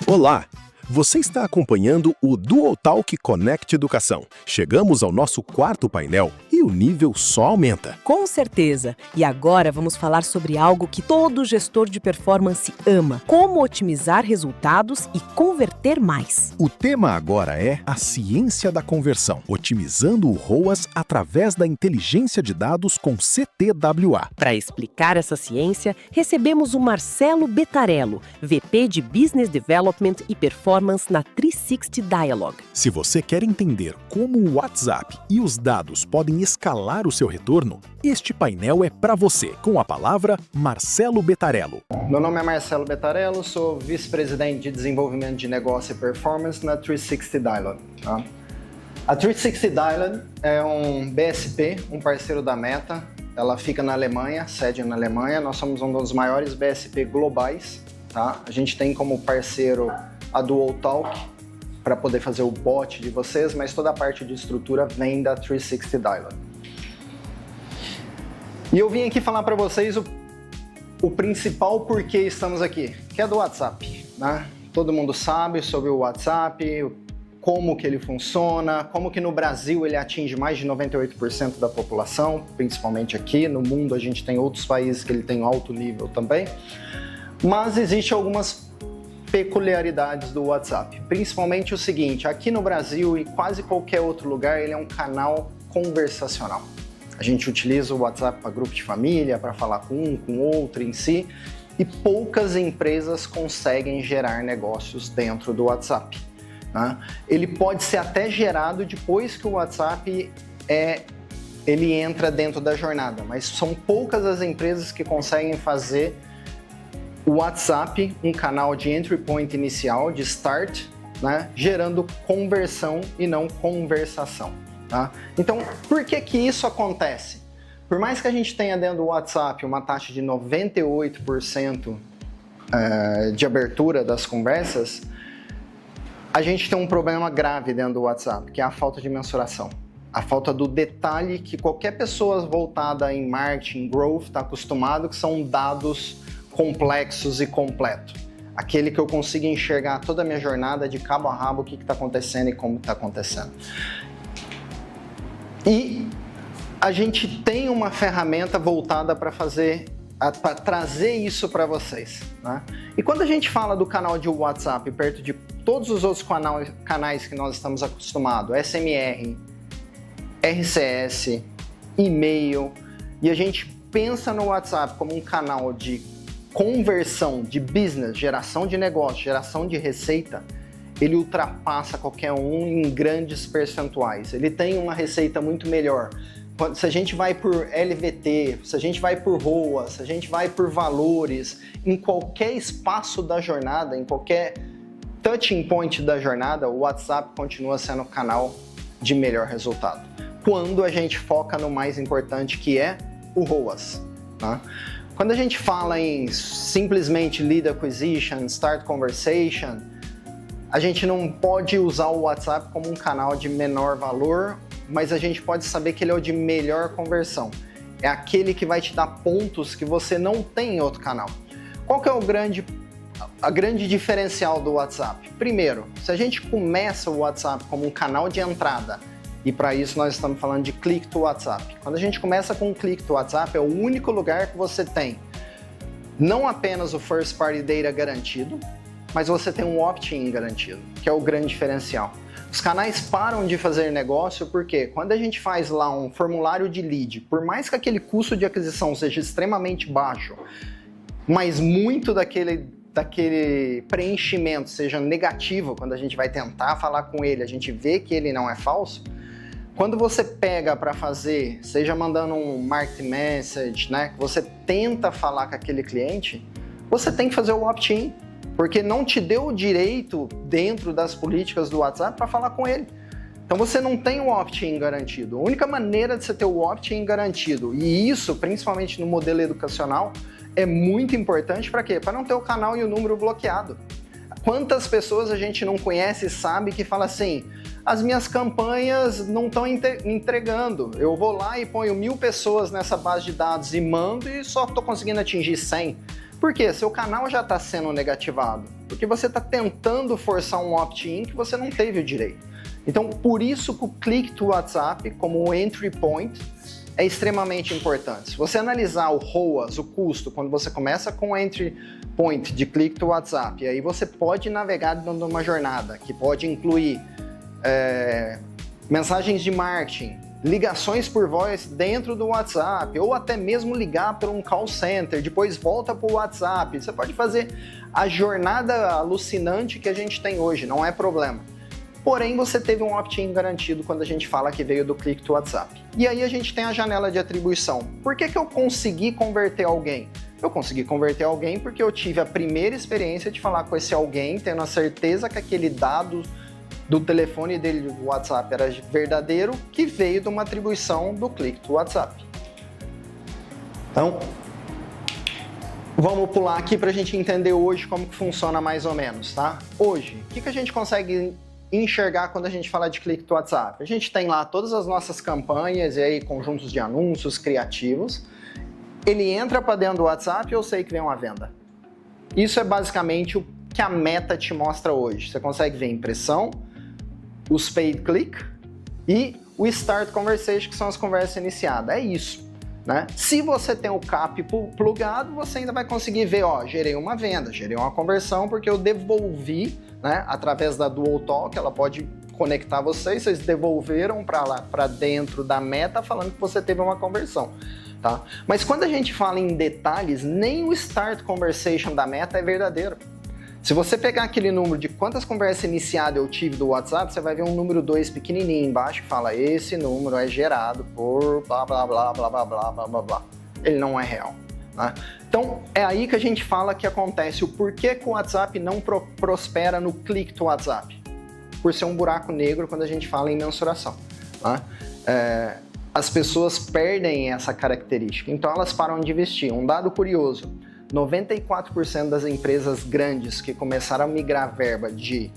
Olá! Você está acompanhando o DuoTalk Connect Educação. Chegamos ao nosso quarto painel e o nível só aumenta. Com certeza! E agora vamos falar sobre algo que todo gestor de performance ama: como otimizar resultados e converter mais. O tema agora é a ciência da conversão, otimizando o ROAS através da inteligência de dados com CTWA. Para explicar essa ciência, recebemos o Marcelo Bettarello, VP de Business Development e Performance na 360 Dialogue. Se você quer entender como o WhatsApp e os dados podem escalar o seu retorno, este painel é para você, com a palavra Marcelo Bettarello. Meu nome é Marcelo Bettarello, sou vice-presidente de desenvolvimento de negócio e performance na 360 Dialogue. A 360 Dialogue é um BSP, um parceiro da Meta. Ela fica na Alemanha, sede na Alemanha. Nós somos um dos maiores BSP globais. Tá? A gente tem como parceiro a DuoTalk para poder fazer o bot de vocês, mas toda a parte de estrutura vem da 360 Dialogue. E eu vim aqui falar para vocês o principal porquê estamos aqui, que é do WhatsApp. Né? Todo mundo sabe sobre o WhatsApp, como que ele funciona, como que no Brasil ele atinge mais de 98% da população, principalmente aqui. No mundo a gente tem outros países que ele tem alto nível também. Mas existem algumas peculiaridades do WhatsApp, principalmente o seguinte: aqui no Brasil e quase qualquer outro lugar ele é um canal conversacional. A gente utiliza o WhatsApp para grupo de família, para falar com um, com outro em si, e poucas empresas conseguem gerar negócios dentro do WhatsApp. Né? Ele pode ser até gerado depois que o WhatsApp ele entra dentro da jornada, mas são poucas as empresas que conseguem fazer o WhatsApp um canal de entry point inicial, de start, né, gerando conversão e não conversação. Tá? Então, por que que isso acontece? Por mais que a gente tenha dentro do WhatsApp uma taxa de 98% de abertura das conversas, a gente tem um problema grave dentro do WhatsApp, que é a falta de mensuração. A falta do detalhe que qualquer pessoa voltada em marketing, growth, está acostumado, que são dados complexos e completos. Aquele que eu consigo enxergar toda a minha jornada de cabo a rabo, o que está acontecendo e como está acontecendo. E a gente tem uma ferramenta voltada para trazer isso para vocês. Né? E quando a gente fala do canal de WhatsApp perto de todos os outros canais que nós estamos acostumados, SMR, RCS, e-mail, e a gente pensa no WhatsApp como um canal de conversão de business, geração de negócio, geração de receita, ele ultrapassa qualquer um em grandes percentuais. Ele tem uma receita muito melhor. Se a gente vai por LVT, se a gente vai por ROAS, se a gente vai por valores, em qualquer espaço da jornada, em qualquer touching point da jornada, o WhatsApp continua sendo o canal de melhor resultado. Quando a gente foca no mais importante, que é o ROAS. Tá? Quando a gente fala em simplesmente lead acquisition, start conversation, a gente não pode usar o WhatsApp como um canal de menor valor, mas a gente pode saber que ele é o de melhor conversão. É aquele que vai te dar pontos que você não tem em outro canal. Qual que é a grande diferencial do WhatsApp? Primeiro, se a gente começa o WhatsApp como um canal de entrada, e para isso nós estamos falando de click to WhatsApp. Quando a gente começa com um click to WhatsApp, é o único lugar que você tem não apenas o first party data garantido, mas você tem um opt-in garantido, que é o grande diferencial. Os canais param de fazer negócio porque quando a gente faz lá um formulário de lead, por mais que aquele custo de aquisição seja extremamente baixo, mas muito daquele preenchimento seja negativo, quando a gente vai tentar falar com ele, a gente vê que ele não é falso. Quando você pega para fazer, seja mandando um marketing message, né, que você tenta falar com aquele cliente, você tem que fazer o opt-in, porque não te deu o direito dentro das políticas do WhatsApp para falar com ele. Então você não tem o opt-in garantido. A única maneira de você ter o opt-in garantido, e isso principalmente no modelo educacional, é muito importante para quê? Para não ter o canal e o número bloqueado. Quantas pessoas a gente não conhece e sabe que fala assim: as minhas campanhas não estão entregando. Eu vou lá e ponho 1000 pessoas nessa base de dados e mando e só estou conseguindo atingir 100. Por quê? Seu canal já está sendo negativado. porque você está tentando forçar um opt-in que você não teve o direito. Então, por isso que o click to WhatsApp, como o entry point, é extremamente importante. Se você analisar o ROAS, o custo, quando você começa com o entry point de click to WhatsApp, aí você pode navegar dentro de uma jornada que pode incluir mensagens de marketing, ligações por voz dentro do WhatsApp, ou até mesmo ligar para um call center, depois volta para o WhatsApp. Você pode fazer a jornada alucinante que a gente tem hoje, não é problema. Porém, você teve um opt-in garantido quando a gente fala que veio do click to WhatsApp. E aí a gente tem a janela de atribuição. Por que eu consegui converter alguém? Eu consegui converter alguém porque eu tive a primeira experiência de falar com esse alguém, tendo a certeza que aquele dado do telefone dele do WhatsApp era verdadeiro, que veio de uma atribuição do click to WhatsApp. Então, vamos pular aqui para a gente entender hoje como que funciona mais ou menos, tá? Hoje, o que a gente consegue enxergar quando a gente fala de click to WhatsApp? A gente tem lá todas as nossas campanhas e aí conjuntos de anúncios criativos. Ele entra para dentro do WhatsApp e eu sei que vem uma venda. Isso é basicamente o que a Meta te mostra hoje. Você consegue ver a impressão, os paid click e o start conversation, que são as conversas iniciadas. É isso, né? Se você tem o CAP plugado, você ainda vai conseguir ver, ó, gerei uma venda, gerei uma conversão porque eu devolvi, né, através da Dual Talk, ela pode conectar vocês devolveram para dentro da Meta falando que você teve uma conversão, tá? Mas quando a gente fala em detalhes, nem o Start Conversation da Meta é verdadeiro. Se você pegar aquele número de quantas conversas iniciadas eu tive do WhatsApp, você vai ver um número 2 pequenininho embaixo que fala esse número é gerado por blá blá blá blá blá blá blá blá blá. Ele não é real, né? Então é aí que a gente fala que acontece o porquê que o WhatsApp não prospera no click to WhatsApp. Por ser um buraco negro quando a gente fala em mensuração, né? As pessoas perdem essa característica, então elas param de investir. Um dado curioso: 94% das empresas grandes que começaram a migrar verba de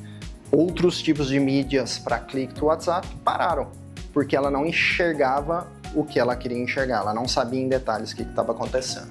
outros tipos de mídias para click to WhatsApp pararam, porque ela não enxergava o que ela queria enxergar, ela não sabia em detalhes o que estava acontecendo.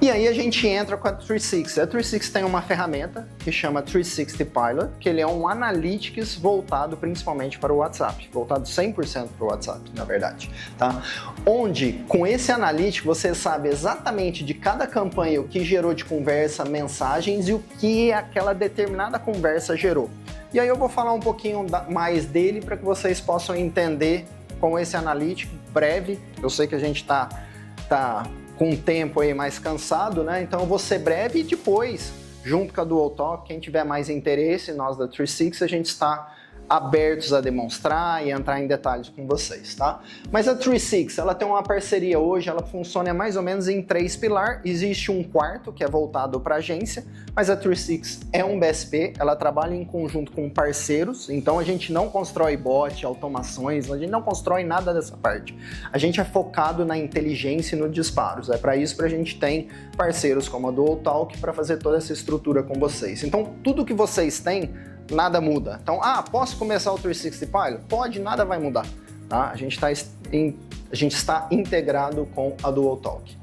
E aí a gente entra com a 360. A 360 tem uma ferramenta que chama 360 Pilot, que ele é um Analytics voltado principalmente para o WhatsApp, voltado 100% para o WhatsApp, na verdade, tá? Onde, com esse Analytics, você sabe exatamente de cada campanha o que gerou de conversa, mensagens e o que aquela determinada conversa gerou. E aí eu vou falar um pouquinho mais dele para que vocês possam entender com esse Analytics breve. Eu sei que a gente tá com um tempo aí mais cansado, né? Então eu vou ser breve e depois, junto com a Dual Talk, quem tiver mais interesse, nós da 360, a gente está abertos a demonstrar e entrar em detalhes com vocês, tá? Mas a 360, ela tem uma parceria hoje, ela funciona mais ou menos em 3 pilares. Existe um quarto que é voltado para agência, mas a 360 é um BSP, ela trabalha em conjunto com parceiros, então a gente não constrói bot, automações, a gente não constrói nada dessa parte. A gente é focado na inteligência e no disparos. É para isso que a gente tem parceiros como a Dual Talk para fazer toda essa estrutura com vocês. Então tudo que vocês têm, nada muda. Então, posso começar o 360 Pilot? Pode, nada vai mudar, tá? A gente está integrado com a Dual Talk.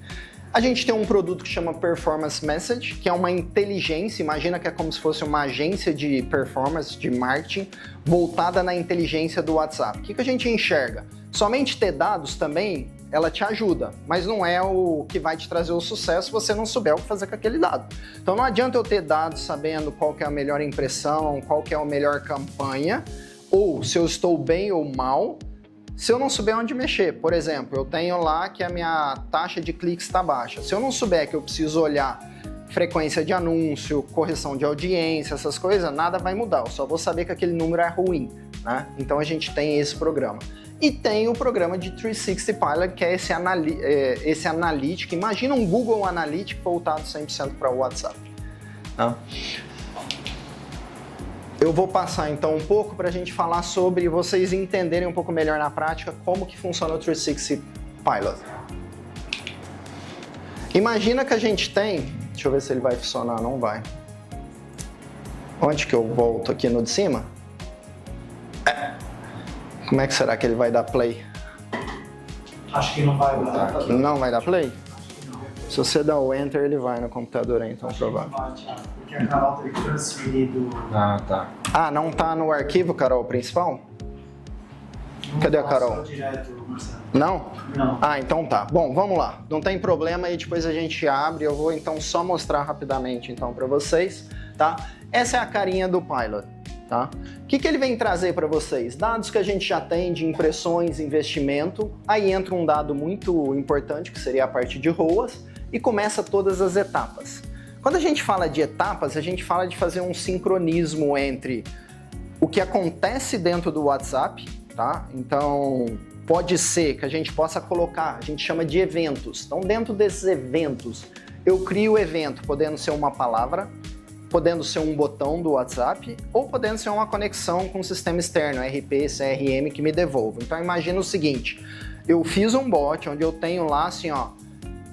A gente tem um produto que chama Performance Message, que é uma inteligência, imagina que é como se fosse uma agência de performance, de marketing, voltada na inteligência do WhatsApp. O que a gente enxerga? Somente ter dados também, ela te ajuda, mas não é o que vai te trazer o sucesso se você não souber o que fazer com aquele dado. Então não adianta eu ter dados sabendo qual que é a melhor impressão, qual que é a melhor campanha, ou se eu estou bem ou mal, se eu não souber onde mexer. Por exemplo, eu tenho lá que a minha taxa de cliques está baixa. Se eu não souber que eu preciso olhar frequência de anúncio, correção de audiência, essas coisas, nada vai mudar. Eu só vou saber que aquele número é ruim, né? Então a gente tem esse programa. E tem o programa de 360 Pilot, que é esse analítico. Imagina um Google Analytics voltado 100% para o WhatsApp, tá? Eu vou passar então um pouco para a gente falar sobre vocês entenderem um pouco melhor na prática como que funciona o 360 Pilot. Imagina que a gente tem, deixa eu ver se ele vai funcionar, não vai. Onde que eu volto aqui no de cima? Como é que será que ele vai dar play? Acho que não vai dar. Não vai dar play? Se você dá o Enter, ele vai no computador aí, então provável. Porque a Carol teve que transferir do... Ah, tá. Ah, não tá no arquivo, Carol, principal? Cadê a Carol? Direto, Marcelo. Não? Não. Ah, então tá. Bom, vamos lá. Não tem problema e depois a gente abre. Eu vou então só mostrar rapidamente então para vocês, tá? Essa é a carinha do Pilot, tá? O que ele vem trazer para vocês? Dados que a gente já tem de impressões, investimento. Aí entra um dado muito importante que seria a parte de ROAS e começa todas as etapas. Quando a gente fala de etapas, a gente fala de fazer um sincronismo entre o que acontece dentro do WhatsApp, tá? Então, pode ser que a gente possa colocar, a gente chama de eventos. Então, dentro desses eventos, eu crio o evento, podendo ser uma palavra, podendo ser um botão do WhatsApp, ou podendo ser uma conexão com o sistema externo, RP, CRM, que me devolva. Então, imagina o seguinte, eu fiz um bot onde eu tenho lá assim, ó,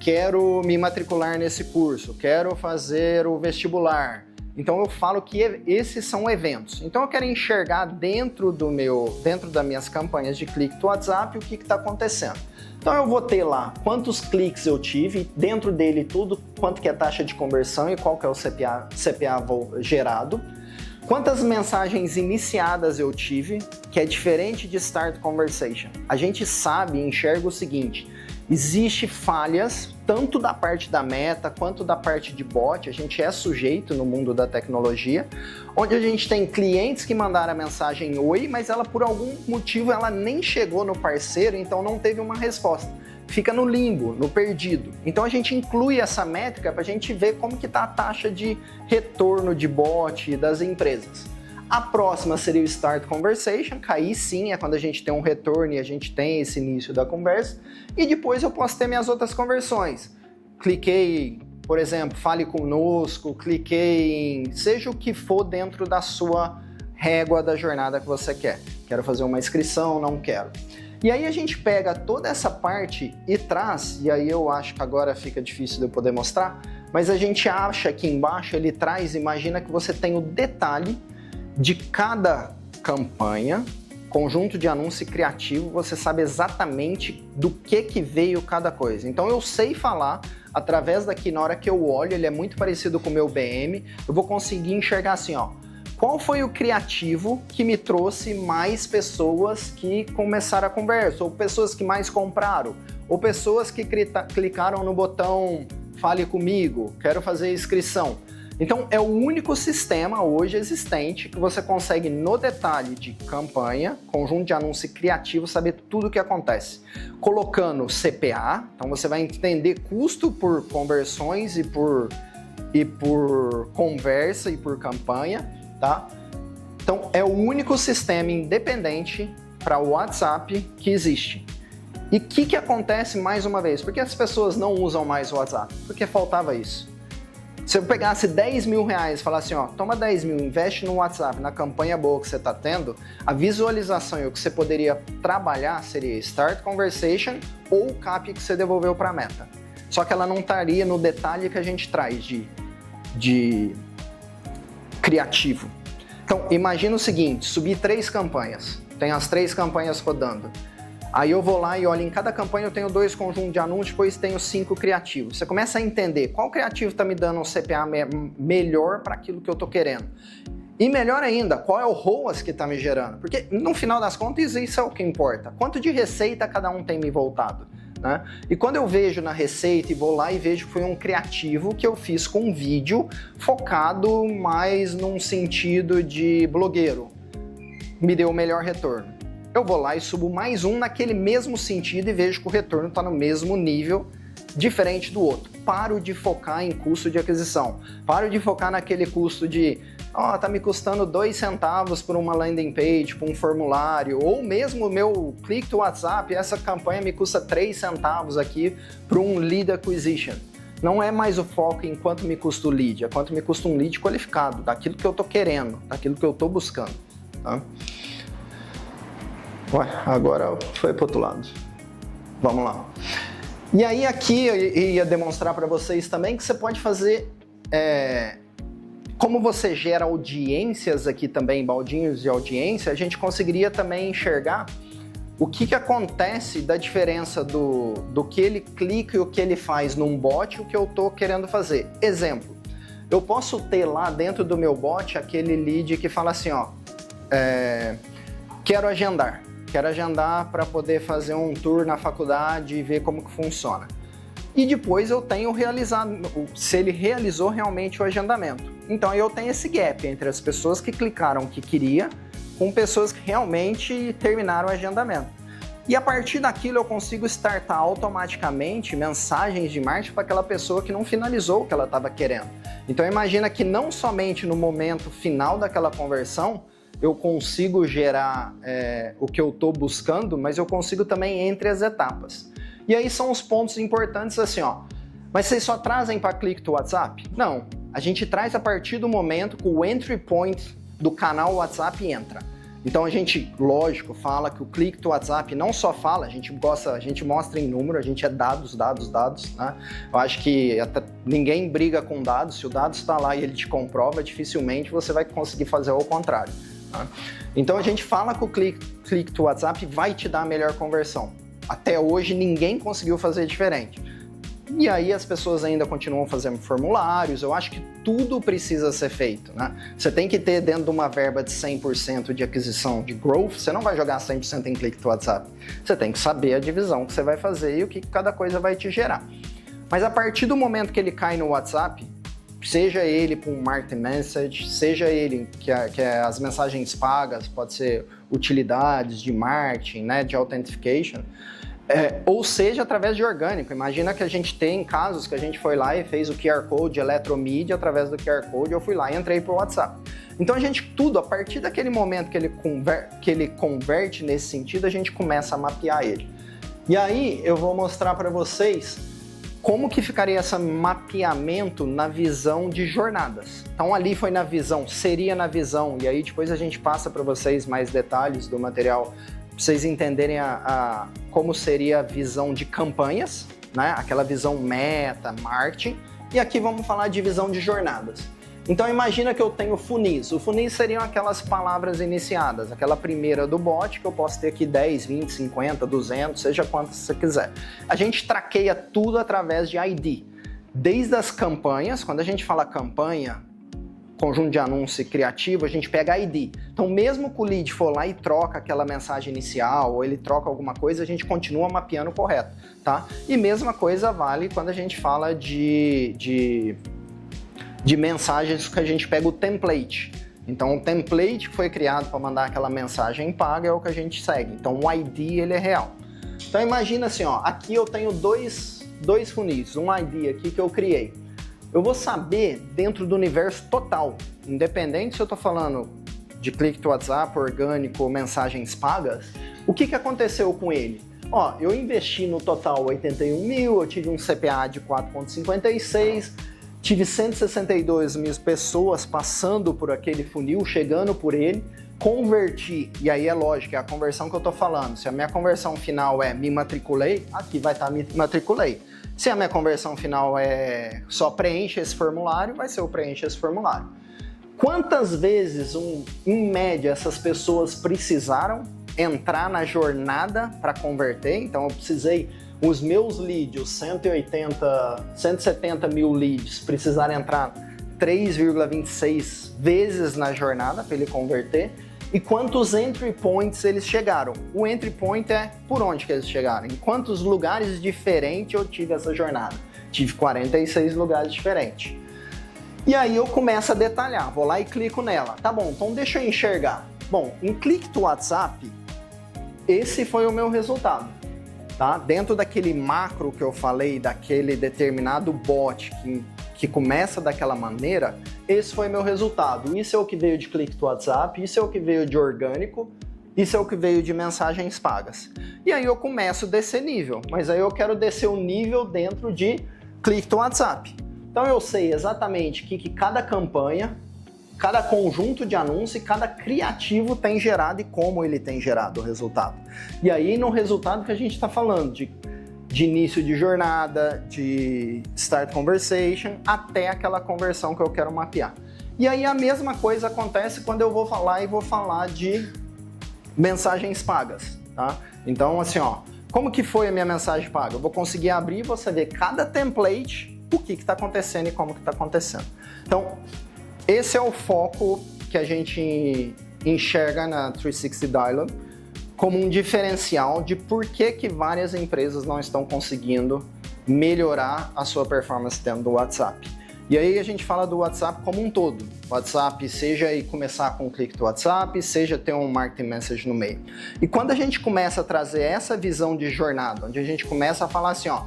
quero me matricular nesse curso, quero fazer o vestibular. Então eu falo que esses são eventos. Então eu quero enxergar dentro das minhas campanhas de clique do WhatsApp o que está acontecendo. Então eu vou ter lá quantos cliques eu tive, dentro dele tudo, quanto que é a taxa de conversão e qual que é o CPA gerado. Quantas mensagens iniciadas eu tive, que é diferente de Start Conversation. A gente sabe e enxerga o seguinte, existe falhas tanto da parte da meta quanto da parte de bot, a gente é sujeito no mundo da tecnologia, onde a gente tem clientes que mandaram a mensagem oi, mas ela por algum motivo ela nem chegou no parceiro, então não teve uma resposta. Fica no limbo, no perdido. Então a gente inclui essa métrica para a gente ver como que está a taxa de retorno de bot das empresas. A próxima seria o Start Conversation, que aí sim é quando a gente tem um retorno e a gente tem esse início da conversa. E depois eu posso ter minhas outras conversões. Cliquei, por exemplo, fale conosco, cliquei em seja o que for dentro da sua régua da jornada que você quer. Quero fazer uma inscrição, não quero. E aí a gente pega toda essa parte e traz, e aí eu acho que agora fica difícil de eu poder mostrar, mas a gente acha aqui embaixo, ele traz, imagina que você tem o detalhe de cada campanha, conjunto de anúncio criativo, você sabe exatamente do que veio cada coisa. Então eu sei falar, através daqui, na hora que eu olho, ele é muito parecido com o meu BM, eu vou conseguir enxergar assim, ó, qual foi o criativo que me trouxe mais pessoas que começaram a conversa, ou pessoas que mais compraram, ou pessoas que clicaram no botão Fale Comigo, quero fazer inscrição. Então, é o único sistema hoje existente que você consegue, no detalhe de campanha, conjunto de anúncio criativo, saber tudo o que acontece. Colocando CPA, então você vai entender custo por conversões e por conversa e por campanha, tá? Então, é o único sistema independente para o WhatsApp que existe. E o que acontece mais uma vez? Por que as pessoas não usam mais o WhatsApp? Porque faltava isso. Se eu pegasse 10 mil reais e falasse assim, ó, toma 10 mil, investe no WhatsApp, na campanha boa que você está tendo, a visualização e o que você poderia trabalhar seria Start Conversation ou o CAP que você devolveu para a meta. Só que ela não estaria no detalhe que a gente traz de criativo. Então, imagina o seguinte, subir 3 campanhas, tem as 3 campanhas rodando. Aí eu vou lá e olho, em cada campanha eu tenho 2 conjuntos de anúncios, depois tenho 5 criativos. Você começa a entender qual criativo está me dando um CPA melhor para aquilo que eu estou querendo. E melhor ainda, qual é o ROAS que está me gerando? Porque no final das contas isso é o que importa. Quanto de receita cada um tem me voltado? Né? E quando eu vejo na receita e vou lá e vejo que foi um criativo que eu fiz com um vídeo focado mais num sentido de blogueiro, me deu o melhor retorno. Eu vou lá e subo mais um naquele mesmo sentido e vejo que o retorno está no mesmo nível, diferente do outro. Paro de focar em custo de aquisição. Paro de focar naquele custo de, tá me custando 2 centavos por uma landing page, por um formulário, ou mesmo o meu clique do WhatsApp, essa campanha me custa 3 centavos aqui para um lead acquisition. Não é mais o foco em quanto me custa o lead, é quanto me custa um lead qualificado, daquilo que eu estou querendo, daquilo que eu estou buscando. Tá? Ué, agora foi para o outro lado. Vamos lá. E aí aqui eu ia demonstrar para vocês também que você pode fazer, como você gera audiências aqui também, baldinhos de audiência, a gente conseguiria também enxergar o que acontece da diferença do que ele clica e o que ele faz num bot e o que eu estou querendo fazer. Exemplo, eu posso ter lá dentro do meu bot aquele lead que fala assim, ó, quero agendar para poder fazer um tour na faculdade e ver como que funciona. E depois eu tenho realizado, se ele realizou realmente o agendamento. Então eu tenho esse gap entre as pessoas que clicaram que queria com pessoas que realmente terminaram o agendamento. E a partir daquilo eu consigo startar automaticamente mensagens de marketing para aquela pessoa que não finalizou o que ela estava querendo. Então imagina que não somente no momento final daquela conversão eu consigo gerar o que eu estou buscando, mas eu consigo também entre as etapas. E aí são os pontos importantes assim, ó. Mas vocês só trazem para clique do WhatsApp? Não. A gente traz a partir do momento que o entry point do canal WhatsApp entra. Então a gente, lógico, fala que o clique do WhatsApp não só fala, a gente mostra em número, a gente é dados, né? Eu acho que até ninguém briga com dados, se o dado está lá e ele te comprova, dificilmente você vai conseguir fazer ao contrário. Tá? Então a gente fala que o clique do WhatsApp vai te dar a melhor conversão. Até hoje ninguém conseguiu fazer diferente. E aí as pessoas ainda continuam fazendo formulários, eu acho que tudo precisa ser feito, né? Você tem que ter dentro de uma verba de 100% de aquisição de growth, você não vai jogar 100% em clique do WhatsApp. Você tem que saber a divisão que você vai fazer e o que cada coisa vai te gerar. Mas a partir do momento que ele cai no WhatsApp, seja ele para um marketing message, seja ele que é as mensagens pagas, pode ser utilidades de marketing, né, de authentication, ou seja, através de orgânico. Imagina que a gente tem casos que a gente foi lá e fez o QR Code Eletromídia, através do QR Code eu fui lá e entrei para o WhatsApp. Então a gente tudo, a partir daquele momento que ele converte nesse sentido, a gente começa a mapear ele. E aí eu vou mostrar para vocês como que ficaria esse mapeamento na visão de jornadas. Então ali foi na visão, seria na visão, e aí depois a gente passa para vocês mais detalhes do material, para vocês entenderem como seria a visão de campanhas, né? Aquela visão meta, marketing, e aqui vamos falar de visão de jornadas. Então imagina que eu tenho funis. O funis seriam aquelas palavras iniciadas, aquela primeira do bot, que eu posso ter aqui 10, 20, 50, 200, seja quantas você quiser. A gente traqueia tudo através de ID. Desde as campanhas, quando a gente fala campanha, conjunto de anúncio criativo, a gente pega ID. Então, mesmo que o lead for lá e troca aquela mensagem inicial, ou ele troca alguma coisa, a gente continua mapeando correto, tá? E mesma coisa vale quando a gente fala de mensagens que a gente pega o template. Então, o template que foi criado para mandar aquela mensagem paga é o que a gente segue. Então, o ID, ele é real. Então, imagina assim, ó, aqui eu tenho dois funis, um ID aqui que eu criei. Eu vou saber dentro do universo total, independente se eu estou falando de clique do WhatsApp, orgânico ou mensagens pagas, o que aconteceu com ele? Ó, eu investi no total 81 mil, eu tive um CPA de 4,56, tive 162 mil pessoas passando por aquele funil, chegando por ele, converti, e aí é lógico, é a conversão que eu estou falando. Se a minha conversão final é me matriculei, aqui vai estar me matriculei. Se a minha conversão final é só preenche esse formulário, vai ser o preenche esse formulário. Quantas vezes, em média, essas pessoas precisaram entrar na jornada para converter? Então eu precisei, os meus leads, os 170 mil leads, precisaram entrar 3,26 vezes na jornada para ele converter. E quantos entry points eles chegaram? O entry point é por onde que eles chegaram. Em quantos lugares diferentes eu tive essa jornada? Tive 46 lugares diferentes. E aí eu começo a detalhar, vou lá e clico nela. Tá bom, então deixa eu enxergar. Bom, em clique do WhatsApp, esse foi o meu resultado. Tá? Dentro daquele macro que eu falei, daquele determinado bot que começa daquela maneira, esse foi meu resultado. Isso é o que veio de clique do WhatsApp, isso é o que veio de orgânico, isso é o que veio de mensagens pagas. E aí eu começo a descer nível, mas aí eu quero descer o nível dentro de clique do WhatsApp. Então eu sei exatamente o que cada campanha, cada conjunto de anúncio e cada criativo tem gerado e como ele tem gerado o resultado. E aí no resultado que a gente está falando de início de jornada, de start conversation, até aquela conversão que eu quero mapear. E aí a mesma coisa acontece quando eu vou falar de mensagens pagas. tá? Então, assim, ó, como que foi a minha mensagem paga? Eu vou conseguir abrir e você ver cada template, o que está acontecendo e como que está acontecendo. Então, esse é o foco que a gente enxerga na 360 Dialogue como um diferencial de por que várias empresas não estão conseguindo melhorar a sua performance dentro do WhatsApp. E aí a gente fala do WhatsApp como um todo. WhatsApp, seja aí começar com o clique do WhatsApp, seja ter um marketing message no meio. E quando a gente começa a trazer essa visão de jornada, onde a gente começa a falar assim, ó,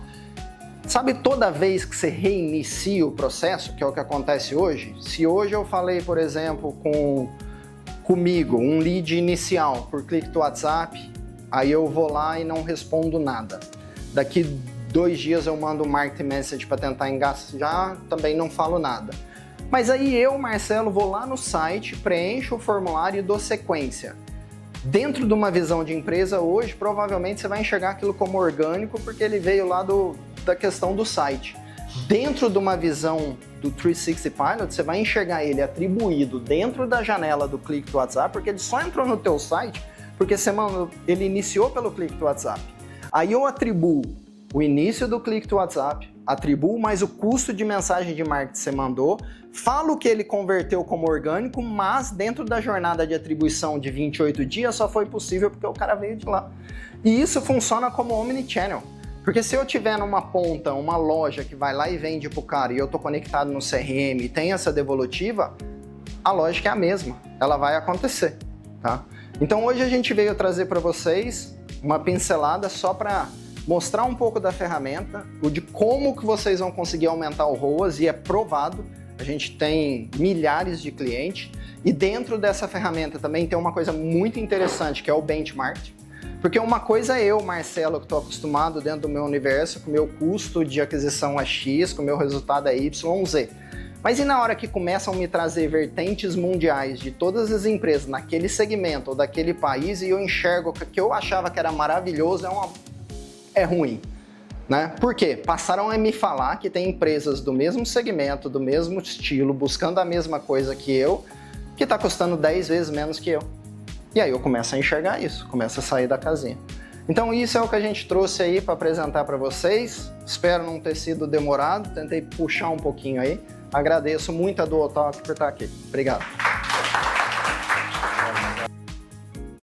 sabe toda vez que você reinicia o processo, que é o que acontece hoje? Se hoje eu falei, por exemplo, comigo, um lead inicial por clique do WhatsApp, aí eu vou lá e não respondo nada. Daqui 2 dias eu mando um marketing message para tentar engajar, também não falo nada. Mas aí eu, Marcelo, vou lá no site, preencho o formulário e dou sequência. Dentro de uma visão de empresa, hoje, provavelmente você vai enxergar aquilo como orgânico, porque ele veio lá da questão do site. Dentro de uma visão do 360 Pilot, você vai enxergar ele atribuído dentro da janela do clique do WhatsApp, porque ele só entrou no teu site porque ele iniciou pelo clique do WhatsApp. Aí eu atribuo o início do clique do WhatsApp, atribuo mais o custo de mensagem de marketing que você mandou, falo que ele converteu como orgânico, mas dentro da jornada de atribuição de 28 dias só foi possível porque o cara veio de lá. E isso funciona como omnichannel. Porque se eu tiver numa ponta, uma loja que vai lá e vende pro cara e eu tô conectado no CRM e tem essa devolutiva, a lógica é a mesma, ela vai acontecer, tá? Então hoje a gente veio trazer para vocês uma pincelada só para mostrar um pouco da ferramenta, de como que vocês vão conseguir aumentar o ROAS, e é provado, a gente tem milhares de clientes, e dentro dessa ferramenta também tem uma coisa muito interessante, que é o benchmark, porque uma coisa é eu, Marcelo, que estou acostumado dentro do meu universo, com o meu custo de aquisição é X, com o meu resultado é Y, Z. Mas e na hora que começam a me trazer vertentes mundiais de todas as empresas naquele segmento ou daquele país, e eu enxergo que o que eu achava que era maravilhoso é ruim, né? Por quê? Passaram a me falar que tem empresas do mesmo segmento, do mesmo estilo, buscando a mesma coisa que eu, que está custando 10 vezes menos que eu. E aí eu começo a enxergar isso, começo a sair da casinha. Então isso é o que a gente trouxe aí para apresentar para vocês. Espero não ter sido demorado, tentei puxar um pouquinho aí. Agradeço muito a Duotalk por estar aqui. Obrigado.